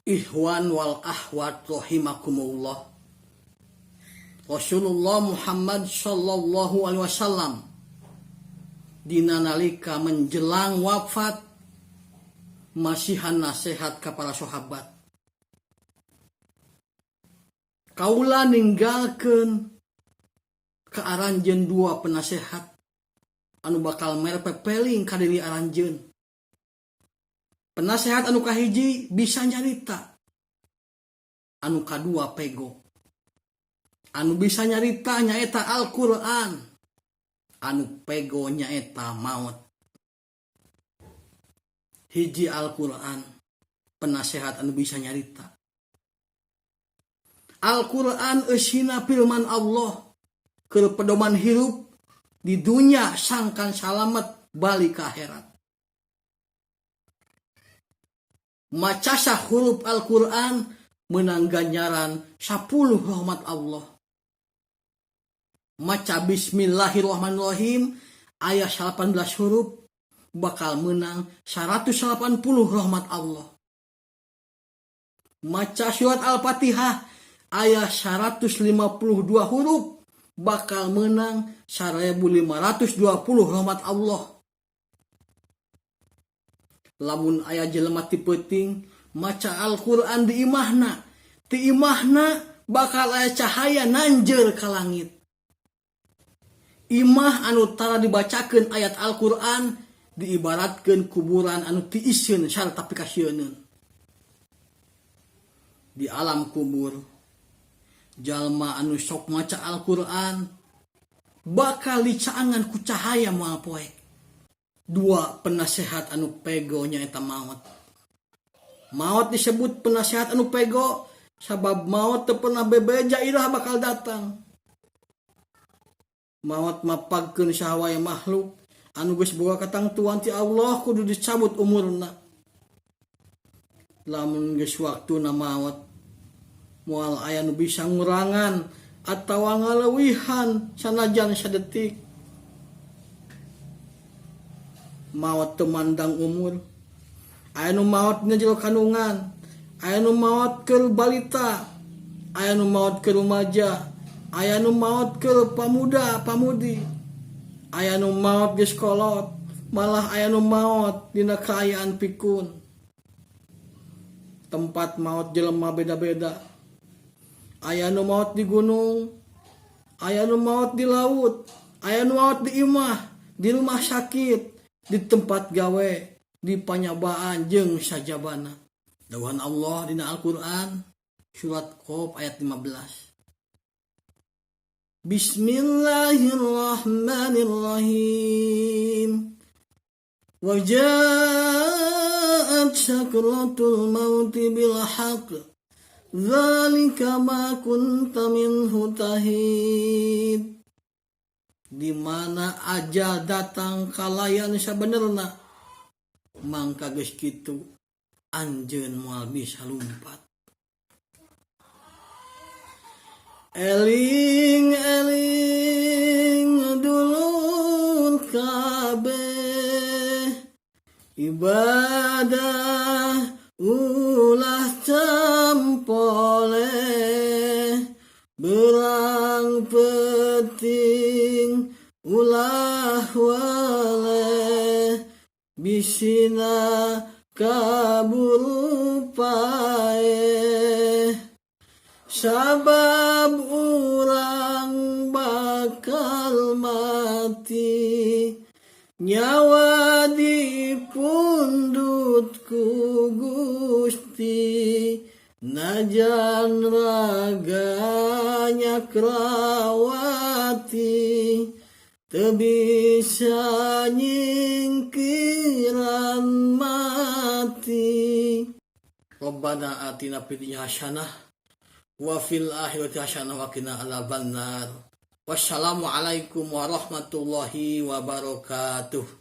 Ikhwan wal ahwat rahimakumullah. Rasulullah Muhammad sallallahu alaihi wasallam dina nalika menjelang wafat masihan nasihat ka para sahabat. Kaula ninggalkeun ka aranjeun dua penasehat anu bakal mere pepeling ka diri aranjeun. Penasehat anu kahiji bisa nyarita, anu kadua pego. Anu bisa nyarita nyaeta Al-Quran, anu pego nyaeta maut. Hiji Al-Quran, penasehat anu bisa nyarita. Al-Quran eusina firman Allah keur pedoman hirup di dunia sangkan salamet balik ke akhirat. Macasa huruf Al-Quran menang ganjaran 10 rahmat Allah. Maca Bismillahirrahmanirrahim ayat 18 huruf bakal menang 180 rahmat Allah. Maca surat Al-Fatihah ayat 152 huruf bakal menang 1520 rahmat Allah. Lamun aya jelema ti peuting maca Al-Quran di imahna, ti imahna bakal aya cahaya nanjeur ka langit. Imah anu tara dibacakeun ayat Al-Quran diibaratkeun kuburan anu tiisieun sarta pikasieun. Di alam kubur jalma anu sok maca Al-Quran bakal dicaangan ku cahaya moal poek. Dua penasehat anu pego nyaeta maut. Maut disebut penasehat anu pego sabab maut teu pernah bebeja irah bakal datang. Maut mapagkeun saha wae makhluk anu geus boga katangtuan ti Allah kudu dicabut umurna. Lamun geus waktuna maut moal aya nu bisa ngurangan atawa ngaleuwihan sanajan sadetik. Maut temandang umur. Aya nu maut dina jero kandungan, aya nu maut keur balita, aya nu maut keur rumaja, aya nu maut keur pamuda pamudi, aya nu maut geus kolot, malah aya nu maut dina kaayaan pikun. Tempat maut jelema beda-beda. Aya nu maut di gunung, aya nu maut di laut, aya nu maut di imah, di rumah sakit, di tempat gawe, di panyabaan jeung sajabana. Dawuhan Allah dina Al-Quran surat Qaf ayat 15. Bismillahirrahmanirrahim. Wa ja'at sakratul mauti bil haqq. Dzalika ma kunta minhu tahid. Di mana ajal datang kalayan sabenerna mangka geus kitu anjeun moal bisa lumpat. Eling eling dulur kabeh ibadah ulah campole berang penting ulah wale bisina kabur pae sabab urang bakal mati nyawa dipundut ku Gusti najan raganya krawati teu bisa nyingkiran mati. Rabbana atina fid dunya hasanah wa fil akhirati hasanah wa qina adzabannar. Wassalamu alaikum warahmatullahi wabarakatuh.